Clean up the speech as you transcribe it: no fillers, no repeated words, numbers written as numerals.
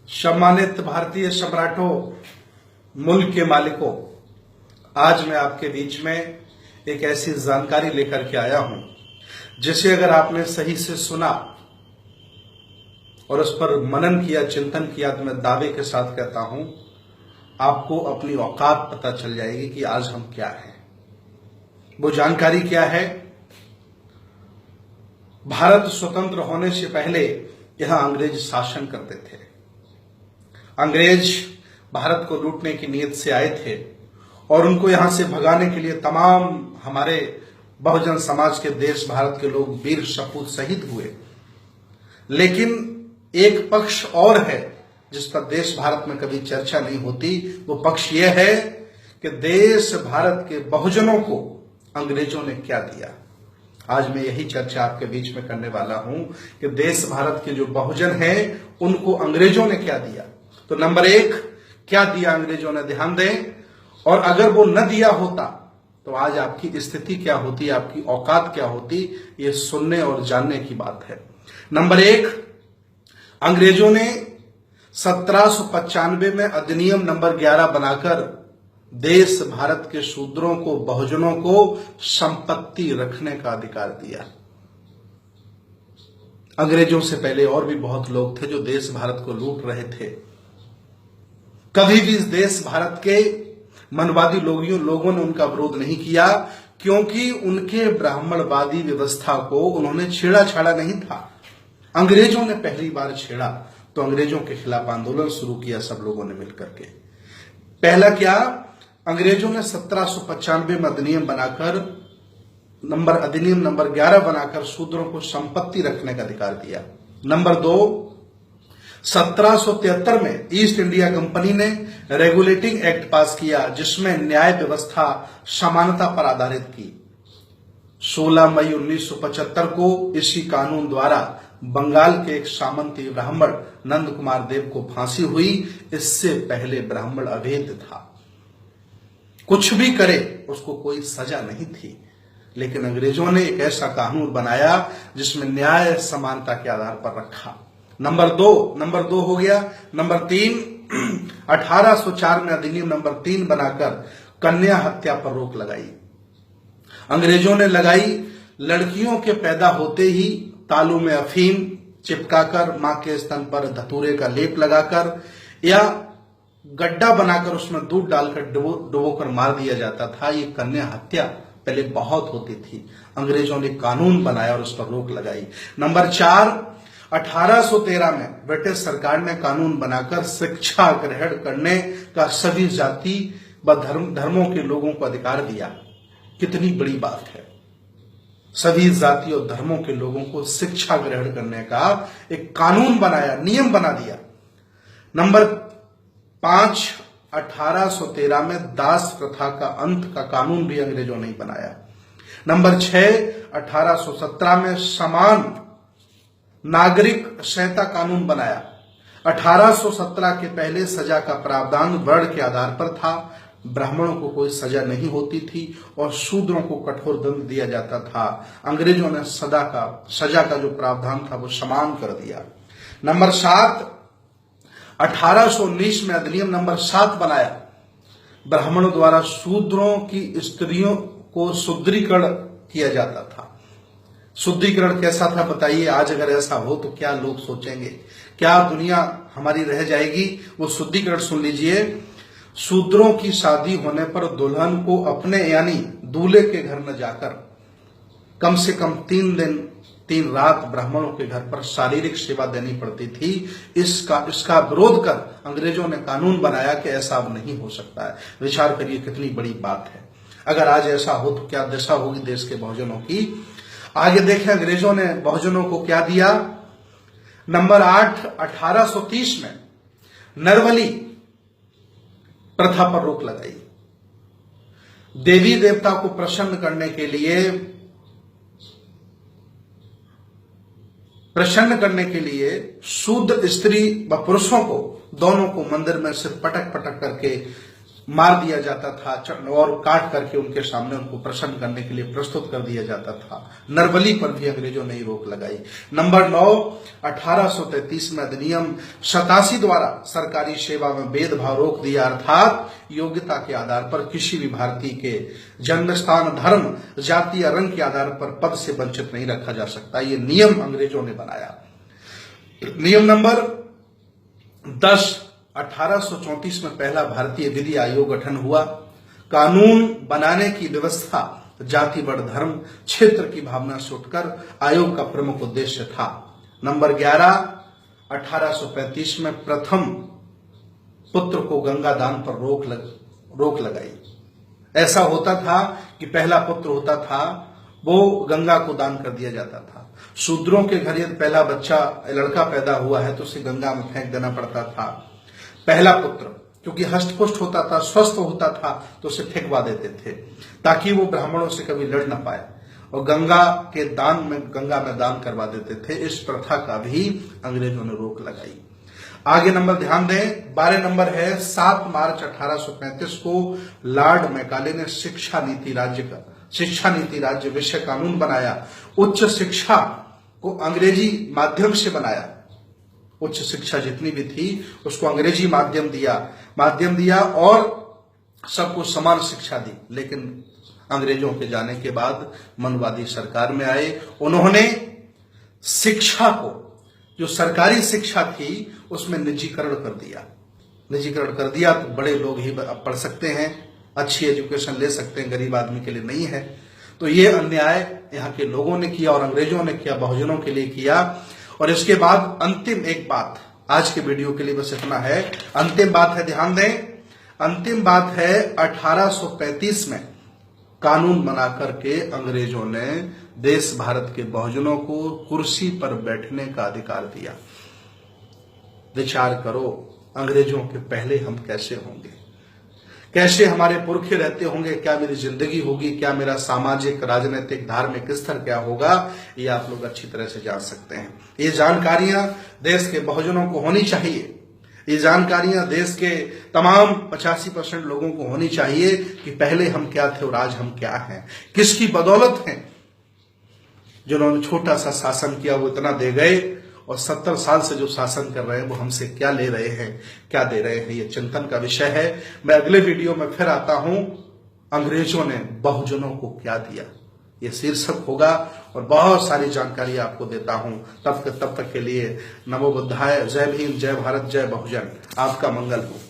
सम्मानित भारतीय सम्राटों, मुल्क के मालिकों, आज मैं आपके बीच में एक ऐसी जानकारी लेकर के आया हूं जिसे अगर आपने सही से सुना और उस पर मनन किया, चिंतन किया, तो मैं दावे के साथ कहता हूं आपको अपनी औकात पता चल जाएगी कि आज हम क्या हैं। वो जानकारी क्या है? भारत स्वतंत्र होने से पहले यहां अंग्रेज शासन करते थे। अंग्रेज भारत को लूटने की नीयत से आए थे और उनको यहां से भगाने के लिए तमाम हमारे बहुजन समाज के देश भारत के लोग वीर सपूत शहीद हुए। लेकिन एक पक्ष और है जिसका देश भारत में कभी चर्चा नहीं होती। वो पक्ष ये है कि देश भारत के बहुजनों को अंग्रेजों ने क्या दिया। आज मैं यही चर्चा आपके बीच में करने वाला हूं कि देश भारत के जो बहुजन हैं उनको अंग्रेजों ने क्या दिया। तो नंबर एक, क्या दिया अंग्रेजों ने, ध्यान दें। और अगर वो न दिया होता तो आज आपकी स्थिति क्या होती, आपकी औकात क्या होती, ये सुनने और जानने की बात है। नंबर एक, अंग्रेजों ने 1795 में अधिनियम नंबर 11 बनाकर देश भारत के शूद्रों को, बहुजनों को संपत्ति रखने का अधिकार दिया। अंग्रेजों से पहले और भी बहुत लोग थे जो देश भारत को लूट रहे थे। कभी भी इस देश भारत के मनवादी लोगों ने उनका विरोध नहीं किया, क्योंकि उनके ब्राह्मणवादी व्यवस्था को उन्होंने छेड़ा छाड़ा नहीं था। अंग्रेजों ने पहली बार छेड़ा तो अंग्रेजों के खिलाफ आंदोलन शुरू किया सब लोगों ने मिलकर के। पहला क्या, अंग्रेजों ने 1795 में अधिनियम नंबर 11 बनाकर शूद्रों को संपत्ति रखने का अधिकार दिया। नंबर दो, 1773 में ईस्ट इंडिया कंपनी ने रेगुलेटिंग एक्ट पास किया जिसमें न्याय व्यवस्था समानता पर आधारित की। 16 मई 1975 को इसी कानून द्वारा बंगाल के एक सामंती ब्राह्मण नंद कुमार देव को फांसी हुई। इससे पहले ब्राह्मण अवैध था, कुछ भी करे उसको कोई सजा नहीं थी। लेकिन अंग्रेजों ने एक ऐसा कानून बनाया जिसमें न्याय समानता के आधार पर रखा। नंबर दो हो गया। नंबर तीन, 1804 में अधिनियम नंबर 3 बनाकर कन्या हत्या पर रोक लगाई। अंग्रेजों ने लगाई। लड़कियों के पैदा होते ही तालू में अफीम चिपकाकर, मां के स्तन पर धतूरे का लेप लगाकर या गड्ढा बनाकर उसमें दूध डालकर डुबोकर मार दिया जाता था। ये कन्या हत्या पहले बहुत होती थी। अंग्रेजों ने कानून बनाया और उस पर रोक लगाई। नंबर 4, 1813 में ब्रिटिश सरकार ने कानून बनाकर शिक्षा ग्रहण करने का सभी जाति व धर्मों के लोगों को अधिकार दिया। कितनी बड़ी बात है, सभी जाति और धर्मों के लोगों को शिक्षा ग्रहण करने का एक कानून बनाया, नियम बना दिया। नंबर 5, 1813 में दास प्रथा का अंत का कानून भी अंग्रेजों ने बनाया। नंबर 6, 1817 में समान नागरिक संहिता कानून बनाया। 1817 के पहले सजा का प्रावधान वर्ण के आधार पर था। ब्राह्मणों को कोई सजा नहीं होती थी और शूद्रों को कठोर दंड दिया जाता था। अंग्रेजों ने सजा का जो प्रावधान था वो समान कर दिया। नंबर 7, 1819 में अधिनियम नंबर 7 बनाया। ब्राह्मणों द्वारा शूद्रों की स्त्रियों को शुद्धिकरण किया जाता था। शुद्धिकरण कैसा था बताइए? आज अगर ऐसा हो तो क्या लोग सोचेंगे, क्या दुनिया हमारी रह जाएगी? वो शुद्धिकरण सुन लीजिए। शूद्रों की शादी होने पर दुल्हन को अपने यानी दूल्हे के घर न जाकर कम से कम 3 दिन 3 रात ब्राह्मणों के घर पर शारीरिक सेवा देनी पड़ती थी। इसका विरोध कर अंग्रेजों ने कानून बनाया कि ऐसा अब नहीं हो सकता है। विचार करिए कितनी बड़ी बात है। अगर आज ऐसा हो तो क्या दशा होगी देश के बहुजनों की। आगे देखें अंग्रेजों ने बहुजनों को क्या दिया। नंबर 8, 1830 में नरबली प्रथा पर रोक लगाई। देवी देवता को प्रसन्न करने के लिए शुद्ध स्त्री व पुरुषों को दोनों को मंदिर में सिर्फ पटक पटक करके मार दिया जाता था और काट करके उनके सामने उनको प्रसन्न करने के लिए प्रस्तुत कर दिया जाता था। नरबली पर भी अंग्रेजों ने रोक लगाई। नंबर 9, 1833 में अधिनियम 87 द्वारा सरकारी सेवा में भेदभाव रोक दिया, अर्थात योग्यता के आधार पर किसी भी भारतीय के जन्म स्थान, धर्म, जाति या रंग के आधार पर पद से वंचित नहीं रखा जा सकता। ये नियम अंग्रेजों ने बनाया। नियम नंबर 10, 1834 में पहला भारतीय विधि आयोग गठन हुआ। कानून बनाने की व्यवस्था जाति, वर्ण, धर्म, क्षेत्र की भावना से उठकर आयोग का प्रमुख उद्देश्य था। नंबर 11, 1835 में प्रथम पुत्र को गंगा दान पर रोक लगाई। ऐसा होता था कि पहला पुत्र होता था वो गंगा को दान कर दिया जाता था। शूद्रों के घर यदि पहला बच्चा लड़का पैदा हुआ है तो उसे गंगा में फेंक देना पड़ता था। पहला पुत्र क्योंकि हष्टपुष्ट होता था, स्वस्थ होता था, तो उसे फेंकवा देते थे ताकि वो ब्राह्मणों से कभी लड़ ना पाए, और गंगा में दान करवा देते थे। इस प्रथा का भी अंग्रेजों ने रोक लगाई। आगे नंबर ध्यान दें, 12 नंबर है 7 मार्च 1835 को लॉर्ड मैकाले ने शिक्षा नीति राज्य विषय कानून बनाया। उच्च शिक्षा को अंग्रेजी माध्यम से बनाया। उच्च शिक्षा जितनी भी थी उसको अंग्रेजी माध्यम दिया और सबको समान शिक्षा दी। लेकिन अंग्रेजों के जाने के बाद मनवादी सरकार में आए, उन्होंने शिक्षा को, जो सरकारी शिक्षा थी, उसमें निजीकरण कर दिया तो बड़े लोग ही अब पढ़ सकते हैं, अच्छी एजुकेशन ले सकते हैं, गरीब आदमी के लिए नहीं है। तो ये अन्याय यहाँ के लोगों ने किया और अंग्रेजों ने किया, बहुजनों के लिए किया। और इसके बाद अंतिम एक बात, आज के वीडियो के लिए बस इतना है। अंतिम बात है, ध्यान दें, अंतिम बात है 1835 में कानून बना करके अंग्रेजों ने देश भारत के बहुजनों को कुर्सी पर बैठने का अधिकार दिया। विचार करो, अंग्रेजों के पहले हम कैसे होंगे, कैसे हमारे पुरखे रहते होंगे, क्या मेरी जिंदगी होगी, क्या मेरा सामाजिक, राजनीतिक, धार्मिक स्तर क्या होगा, ये आप लोग अच्छी तरह से जान सकते हैं। ये जानकारियां देश के बहुजनों को होनी चाहिए। ये जानकारियां देश के तमाम 85% लोगों को होनी चाहिए कि पहले हम क्या थे और आज हम क्या हैं, किसकी बदौलत हैं। जिन्होंने छोटा सा शासन किया वो इतना दे गए, और 70 साल से जो शासन कर रहे हैं वो हमसे क्या ले रहे हैं, क्या दे रहे हैं, ये चिंतन का विषय है। मैं अगले वीडियो में फिर आता हूं, अंग्रेजों ने बहुजनों को क्या दिया, ये शीर्षक होगा और बहुत सारी जानकारी आपको देता हूं। तब तक के लिए नमो बुद्धाय, जय भीम, जय भारत, जय बहुजन। आपका मंगल हो।